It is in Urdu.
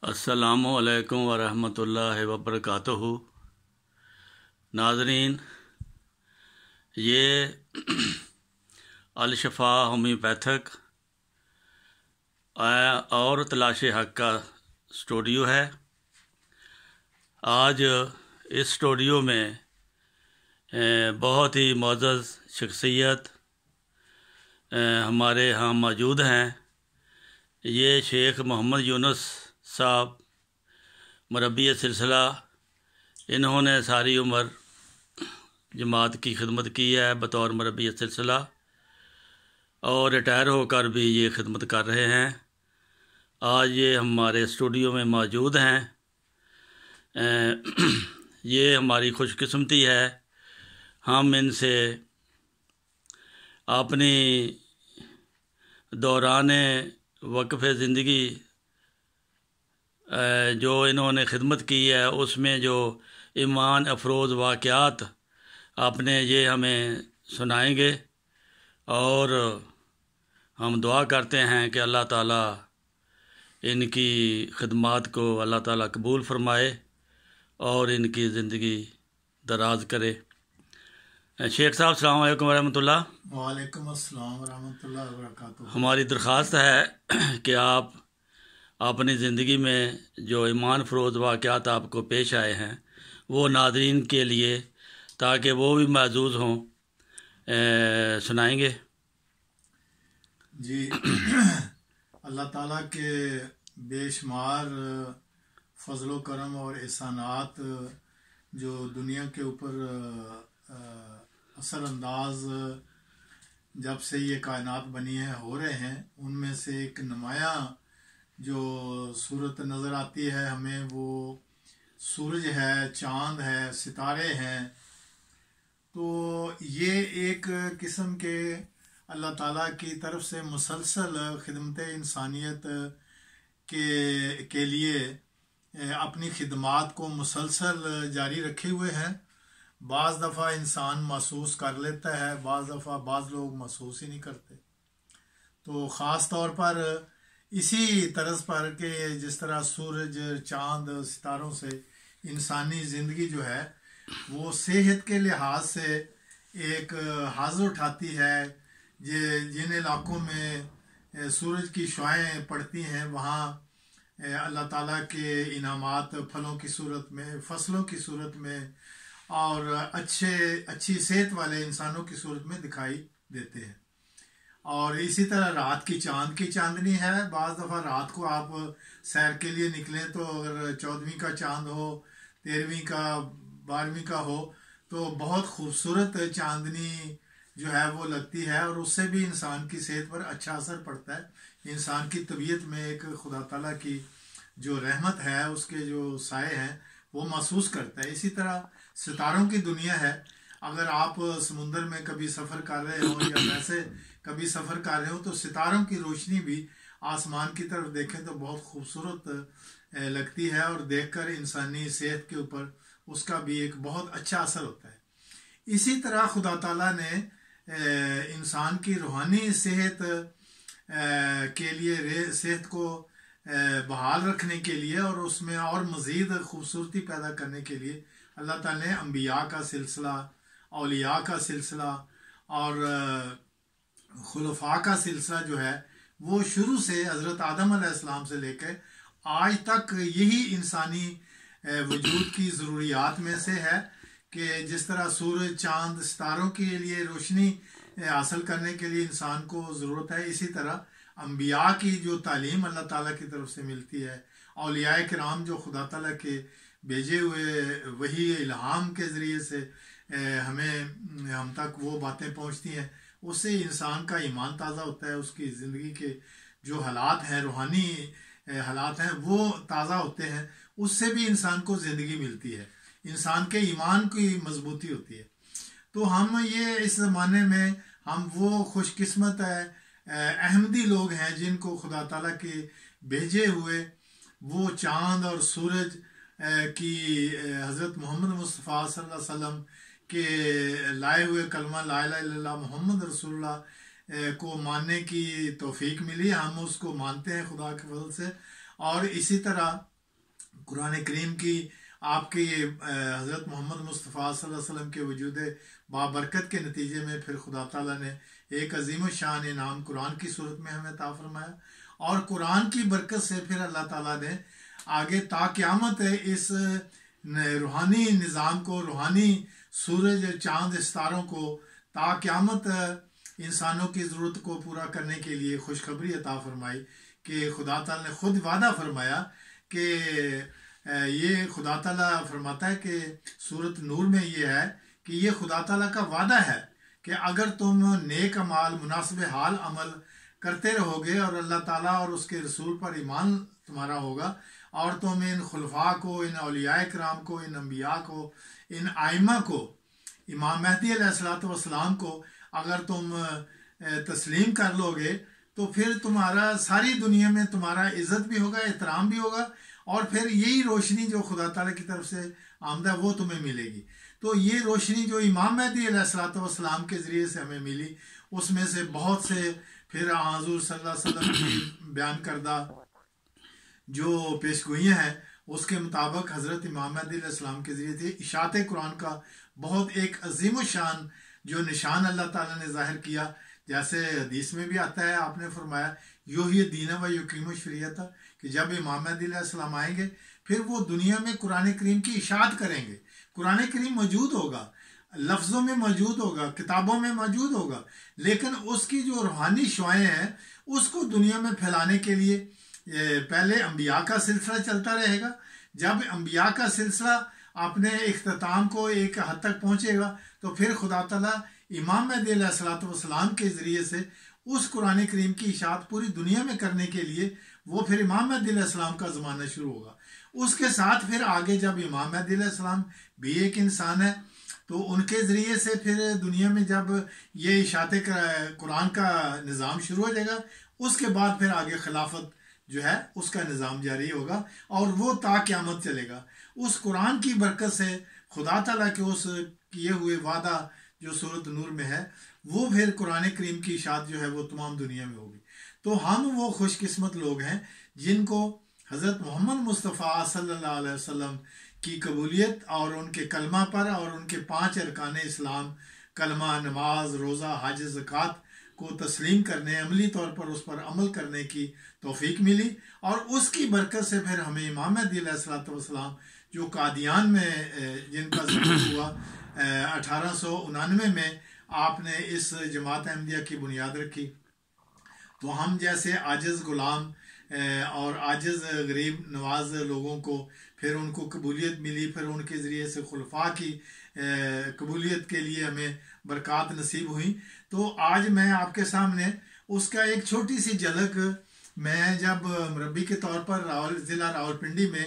السلام علیکم ورحمۃ اللہ وبرکاتہ۔ ناظرین، یہ الشفا ہومیوپیتھک اور تلاش حق کا اسٹوڈیو ہے۔ آج اس اسٹوڈیو میں بہت ہی معزز شخصیت ہمارے ہاں موجود ہیں۔ یہ شیخ محمد یونس صاحب، مربی سلسلہ۔ انہوں نے ساری عمر جماعت کی خدمت کی ہے بطور مربی سلسلہ، اور ریٹائر ہو کر بھی یہ خدمت کر رہے ہیں۔ آج یہ ہمارے اسٹوڈیو میں موجود ہیں۔ یہ ہماری خوش قسمتی ہے، ہم ان سے اپنی دوران وقف زندگی جو انہوں نے خدمت کی ہے اس میں جو ایمان افروز واقعات اپنے یہ ہمیں سنائیں گے، اور ہم دعا کرتے ہیں کہ اللہ تعالیٰ ان کی خدمات کو اللہ تعالیٰ قبول فرمائے اور ان کی زندگی دراز کرے۔ شیخ صاحب، السلام علیکم ورحمۃ اللہ۔ وعلیکم السلام ورحمۃ اللہ وبرکاتہ۔ ہماری درخواست ہے کہ آپ اپنی زندگی میں جو ایمان فروز واقعات آپ کو پیش آئے ہیں وہ ناظرین کے لیے، تاکہ وہ بھی محظوظ ہوں، سنائیں گے۔ جی، اللہ تعالیٰ کے بے شمار فضل و کرم اور احسانات جو دنیا کے اوپر اثر انداز جب سے یہ کائنات بنی ہے ہو رہے ہیں، ان میں سے ایک نمایاں جو صورت نظر آتی ہے ہمیں وہ سورج ہے، چاند ہے، ستارے ہیں۔ تو یہ ایک قسم کے اللہ تعالیٰ کی طرف سے مسلسل خدمت انسانیت کے لیے اپنی خدمات کو مسلسل جاری رکھے ہوئے ہیں۔ بعض دفعہ انسان محسوس کر لیتا ہے، بعض دفعہ بعض لوگ محسوس ہی نہیں کرتے۔ تو خاص طور پر اسی طرز پر کہ جس طرح سورج، چاند، ستاروں سے انسانی زندگی جو ہے وہ صحت کے لحاظ سے ایک حظ اٹھاتی ہے۔ جن علاقوں میں سورج کی شعاعیں پڑتی ہیں وہاں اللہ تعالیٰ کے انعامات پھلوں کی صورت میں، فصلوں کی صورت میں اور اچھی صحت والے انسانوں کی صورت میں دکھائی دیتے ہیں۔ اور اسی طرح رات کی چاند کی چاندنی ہے۔ بعض دفعہ رات کو آپ سیر کے لیے نکلیں تو اگر 14ویں کا چاند ہو، 13ویں کا، 12ویں کا ہو تو بہت خوبصورت چاندنی جو ہے وہ لگتی ہے، اور اس سے بھی انسان کی صحت پر اچھا اثر پڑتا ہے۔ انسان کی طبیعت میں ایک خدا تعالیٰ کی جو رحمت ہے، اس کے جو سائے ہیں وہ محسوس کرتا ہے۔ اسی طرح ستاروں کی دنیا ہے۔ اگر آپ سمندر میں کبھی سفر کر رہے ہوں یا ویسے کبھی سفر کر رہے ہوں تو ستاروں کی روشنی بھی آسمان کی طرف دیکھیں تو بہت خوبصورت لگتی ہے، اور دیکھ کر انسانی صحت کے اوپر اس کا بھی ایک بہت اچھا اثر ہوتا ہے۔ اسی طرح خدا تعالیٰ نے انسان کی روحانی صحت کے لیے، صحت کو بحال رکھنے کے لیے اور اس میں اور مزید خوبصورتی پیدا کرنے کے لیے اللہ تعالیٰ نے انبیاء کا سلسلہ، اولیاء کا سلسلہ اور خلفاء کا سلسلہ جو ہے وہ شروع سے حضرت آدم علیہ السلام سے لے کے آج تک یہی انسانی وجود کی ضروریات میں سے ہے کہ جس طرح سورج، چاند، ستاروں کے لیے روشنی حاصل کرنے کے لیے انسان کو ضرورت ہے، اسی طرح انبیاء کی جو تعلیم اللہ تعالیٰ کی طرف سے ملتی ہے، اولیاء کرام جو خدا تعالیٰ کے بھیجے ہوئے وحی الہام کے ذریعے سے ہم تک وہ باتیں پہنچتی ہیں، اس سے انسان کا ایمان تازہ ہوتا ہے، اس کی زندگی کے جو حالات ہیں، روحانی حالات ہیں، وہ تازہ ہوتے ہیں، اس سے بھی انسان کو زندگی ملتی ہے، انسان کے ایمان کی مضبوطی ہوتی ہے۔ تو ہم یہ اس زمانے میں ہم وہ خوش قسمت احمدی لوگ ہیں جن کو خدا تعالیٰ کے بھیجے ہوئے وہ چاند اور سورج کی حضرت محمد مصطفیٰ صلی اللہ علیہ وسلم کہ لائے ہوئے کلمہ لا الہ الا اللہ محمد رسول اللہ کو ماننے کی توفیق ملی۔ ہم اس کو مانتے ہیں خدا کے فضل سے، اور اسی طرح قرآن کریم کی آپ کے حضرت محمد مصطفیٰ صلی اللہ علیہ وسلم کے وجود بابرکت کے نتیجے میں پھر خدا تعالیٰ نے ایک عظیم الشان انعام قرآن کی صورت میں ہمیں عطا فرمایا، اور قرآن کی برکت سے پھر اللہ تعالیٰ نے آگے تا قیامت اس روحانی نظام کو، روحانی سورج چاند ستاروں کو تا قیامت انسانوں کی ضرورت کو پورا کرنے کے لیے خوشخبری عطا فرمائی کہ خدا تعالیٰ نے خود وعدہ فرمایا کہ یہ خدا تعالیٰ فرماتا ہے کہ سورۃ نور میں یہ ہے کہ یہ خدا تعالیٰ کا وعدہ ہے کہ اگر تم نیک اعمال، مناسب حال عمل کرتے رہو گے اور اللہ تعالیٰ اور اس کے رسول پر ایمان تمہارا ہوگا، اور تم ان خلفاء کو، ان اولیاء کرام کو، ان انبیاء کو، ان ائمہ کو، امام مہدی علیہ الصلوۃ والسلام کو اگر تم تسلیم کر لو گے تو پھر تمہارا ساری دنیا میں تمہارا عزت بھی ہوگا، احترام بھی ہوگا، اور پھر یہی روشنی جو خدا تعالیٰ کی طرف سے آمد ہے وہ تمہیں ملے گی۔ تو یہ روشنی جو امام مہدی علیہ الصلوۃ والسلام کے ذریعے سے ہمیں ملی، اس میں سے بہت سے پھر حضور صلی اللہ علیہ وسلم کی بیان کردہ جو پیشگوئیاں ہیں اس کے مطابق حضرت امام مہدی علیہ السلام کے ذریعے سے اشاعت قرآن کا بہت ایک عظیم الشان جو نشان اللہ تعالیٰ نے ظاہر کیا، جیسے حدیث میں بھی آتا ہے، آپ نے فرمایا یوحی الدین و یقیم الشریعت، کہ جب امام مہدی علیہ السلام آئیں گے پھر وہ دنیا میں قرآن کریم کی اشاعت کریں گے۔ قرآن کریم موجود ہوگا، لفظوں میں موجود ہوگا، کتابوں میں موجود ہوگا، لیکن اس کی جو روحانی شعائیں ہیں اس کو دنیا میں پھیلانے کے لیے پہلے انبیاء کا سلسلہ چلتا رہے گا۔ جب انبیاء کا سلسلہ اپنے اختتام کو ایک حد تک پہنچے گا تو پھر خدا تعالیٰ امام مہدی علیہ الصلوۃ والسلام کے ذریعے سے اس قرآن کریم کی اشاعت پوری دنیا میں کرنے کے لیے وہ پھر امام مہدی علیہ السلام کا زمانہ شروع ہوگا۔ اس کے ساتھ پھر آگے جب امام مہدی علیہ السلام بھی ایک انسان ہے تو ان کے ذریعے سے پھر دنیا میں جب یہ اشاعت قرآن کا نظام شروع ہو جائے گا، اس کے بعد پھر آگے خلافت جو ہے اس کا نظام جاری ہوگا اور وہ تا قیامت چلے گا۔ اس قرآن کی برکت سے خدا تعالیٰ کے اس کیے ہوئے وعدہ جو سورۃ نور میں ہے وہ پھر قرآن کریم کی اشاعت جو ہے وہ تمام دنیا میں ہوگی۔ تو ہم وہ خوش قسمت لوگ ہیں جن کو حضرت محمد مصطفیٰ صلی اللہ علیہ وسلم کی قبولیت اور ان کے کلمہ پر اور ان کے 5 ارکان اسلام، کلمہ، نماز، روزہ، حج، زکوٰۃ کو تسلیم کرنے، عملی طور پر اس پر عمل کرنے کی توفیق ملی، اور اس کی برکت سے پھر ہمیں امام مہدی علیہ الصلوۃ والسلام جو قادیان میں جن کا ذکر ہوا 1899 میں آپ نے اس جماعت احمدیہ کی بنیاد رکھی، تو ہم جیسے عاجز غلام اور عاجز غریب نواز لوگوں کو پھر ان کو قبولیت ملی، پھر ان کے ذریعے سے خلفاء کی قبولیت کے لیے ہمیں برکات نصیب ہوئیں۔ تو آج میں آپ کے سامنے اس کا ایک چھوٹی سی جھلک، میں جب مربی کے طور پر ضلع راولپنڈی میں